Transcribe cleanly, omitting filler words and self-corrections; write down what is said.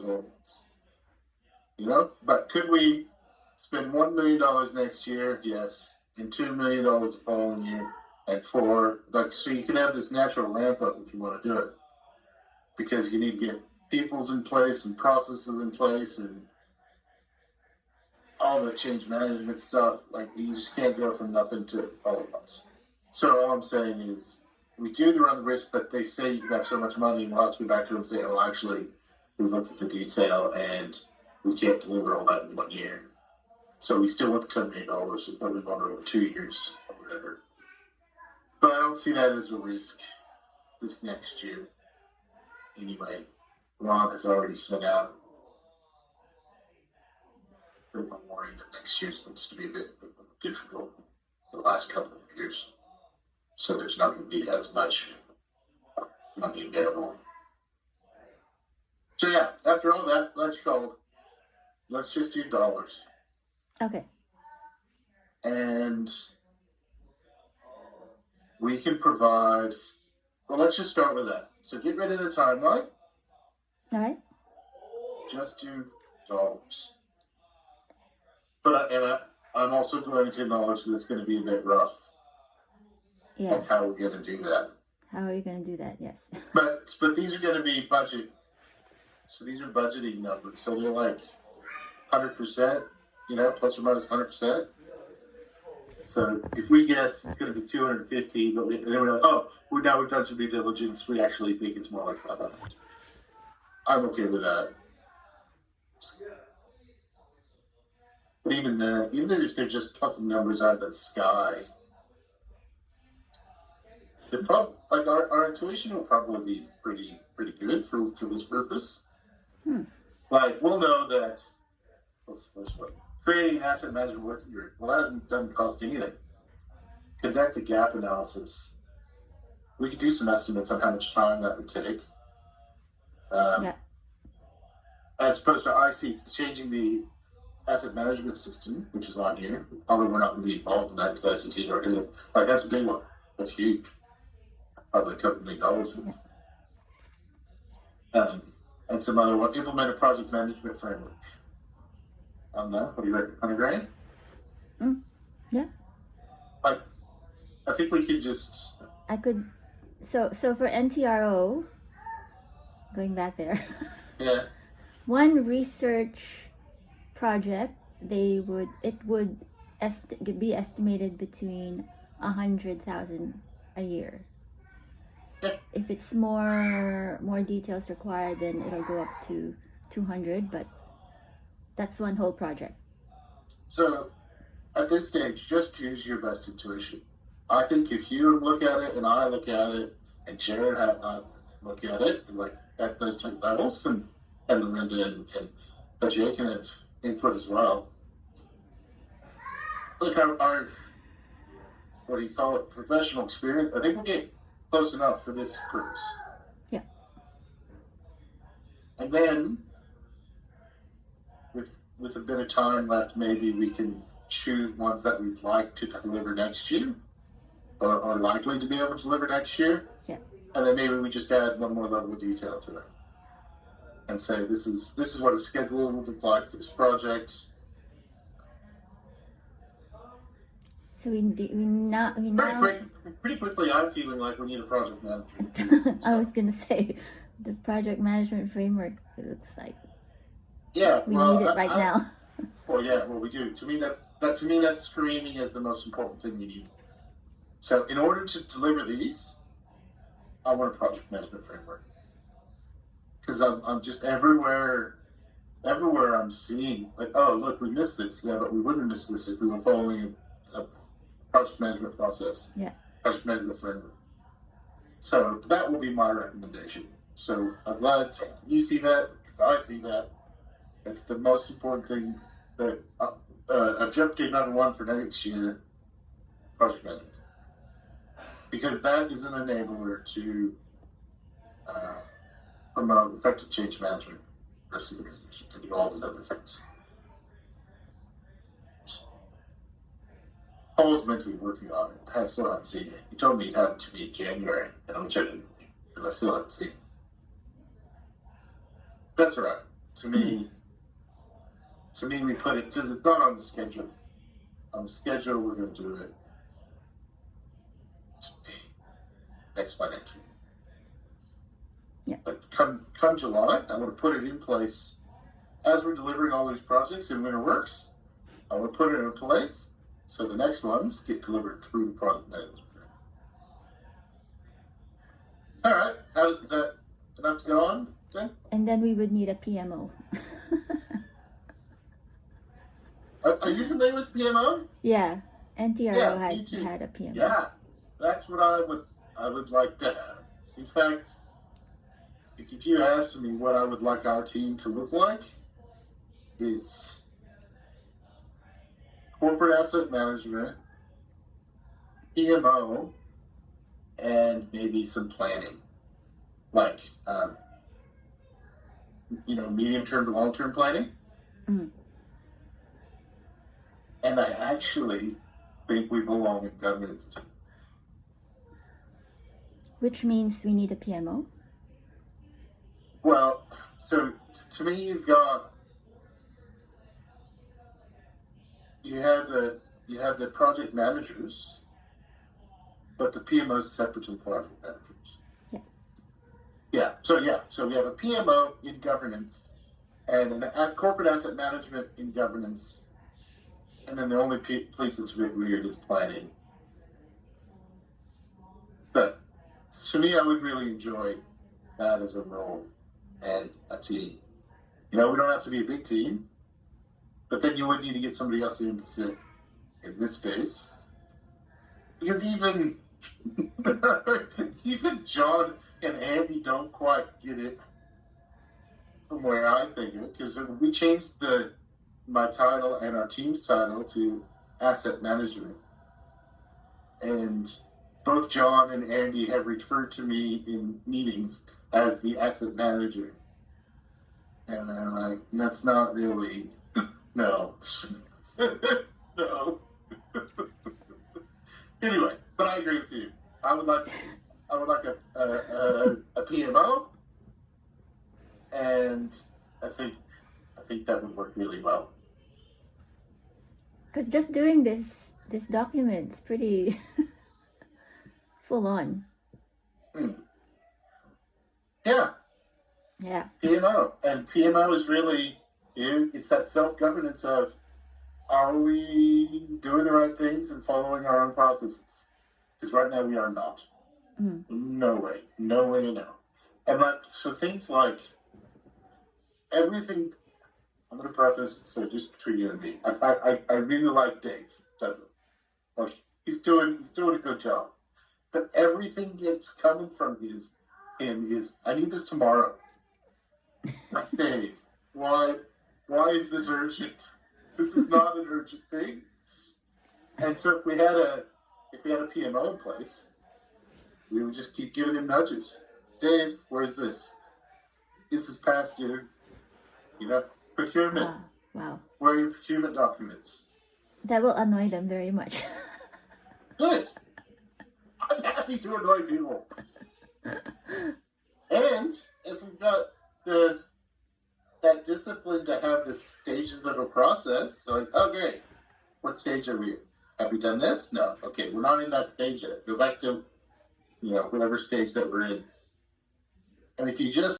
12 months. But could we spend $1 million next year? Yes. And $2 million the following year. And so you can have this natural ramp up if you want to do it. Because you need to get peoples in place and processes in place and all the change management stuff. Like, you just can't go from nothing to all at once. So all I'm saying is, we do run the risk that they say you can have so much money, and we'll have to go back to them and say, oh, actually, we've looked at the detail and we can't deliver all that in 1 year. So we still want the $10 million, but we want it over 2 years or whatever. But I don't see that as a risk this next year. Anyway, Ron has already sent out. I'm worried that next year's going to be a bit difficult the last couple of years. So there's not going to be as much money available. So yeah, after all that, let's just do dollars. Okay. And we can provide, well, let's just start with that. So get rid of the timeline. All right. Just do dollars. But I'm also going to acknowledge that it's going to be a bit rough. Yeah. Like, how are we going to do that? How are you going to do that? Yes. But these are going to be budget. So these are budgeting numbers. So they're like 100%, plus or minus 100%. So if we guess it's going to be 250, but then we're like, oh, now we've done some due diligence. We actually think it's more like 500. I'm okay with that. But even if they're just plucking numbers out of the sky, our intuition will probably be pretty good for this purpose. Like, we'll know that. What's the first one? Creating an asset management working group. Well, that doesn't cost anything. Conduct a gap analysis. We could do some estimates on how much time that would take. As opposed to IC changing the asset management system, which is on here. Although we're not going to be involved in that because ICT is already doing it. Like, that's a big one. That's huge. Probably a couple $1 million worth. And some other one. Implement a project management framework. I don't know. What do you reckon? 100 grand? Yeah. I think we could just. I could. So for NTRO, going back there. Yeah. One research project, it would be estimated between 100,000 a year. Yeah. If it's more details required, then it'll go up to 200. But that's one whole project. So at this stage, just use your best intuition. I think if you look at it and I look at it and Jared look at it, like at those three levels, and Lorinda and Jay can have input as well. Look, our what do you call it? Professional experience. I think we'll get close enough for this purpose. Yeah. And then, with a bit of time left, maybe we can choose ones that we'd like to deliver next year, or are likely to be able to deliver next year. Yeah. And then maybe we just add one more level of detail to it, and say this is what a schedule would look like for this project. So Pretty quickly, I'm feeling like we need a project manager. I was gonna say, the project management framework. It looks like. Yeah, we need it right now. Well, we do. To me, that's screaming as the most important thing we need. So, in order to deliver these, I want a project management framework, because I'm just everywhere I'm seeing, like, oh, look, we missed this. Yeah, but we wouldn't miss this if we were following a project management process. Yeah. Project management framework. So that will be my recommendation. So I'm glad you see that, because I see that. It's the most important thing that objective number one for next year, project management. Because that is an enabler to promote effective change management procedures, to do all those other things. Paul's meant to be working on it. I still haven't seen it. He told me he'd have it to me in January, and I'm checking, and I still haven't seen it. That's all right. To me, we put it because it's not on the schedule. On the schedule, we're going to do it next financial. Yeah. But come July, I want to put it in place as we're delivering all these projects in Winter Works. I want to put it in place so the next ones get delivered through the product management. All right, is that enough to go on then? And then we would need a PMO. Are you familiar with PMO? Yeah, NTRO Yeah, me too. had a PMO. Yeah, that's what I would like to have. In fact, if you asked me what I would like our team to look like, it's corporate asset management, PMO, and maybe some planning, like medium-term to long-term planning. Mm. And I actually think we belong in governance too. Which means we need a PMO? Well, so to me, you have the project managers, but the PMO is separate to the project managers. Yeah. So we have a PMO in governance, and as corporate asset management in governance, and then the only place that's a bit weird is planning. But to me, I would really enjoy that as a role and a team. We don't have to be a big team, but then you would need to get somebody else in to sit in this space. Because even John and Andy don't quite get it from where I think it. Because we changed my title and our team's title to asset management. And both John and Andy have referred to me in meetings as the asset manager. And I'm like, that's not really, no. No. Anyway, but I agree with you. I would like a PMO, and I think that would work really well. Because just doing this document is pretty full on. Yeah. Yeah. PMO is really, it's that self-governance of, are we doing the right things and following our own processes? Because right now we are not. No way to know. And so things like everything. I'm going to preface, so just between you and me, I really like Dave Dudley. Like he's doing a good job, but everything that's coming from him is, I need this tomorrow. Like, Dave, why is this urgent? This is not an urgent thing. And so if we had a PMO in place, we would just keep giving him nudges. Dave, where's this? This is past due. Procurement. Wow. Where are your procurement documents? That will annoy them very much. Good. I'm happy to annoy people. And if we've got that discipline to have the stages of a process, so like, okay, what stage are we in? Have we done this? No. Okay, we're not in that stage yet. Go back to, whatever stage that we're in. And if you just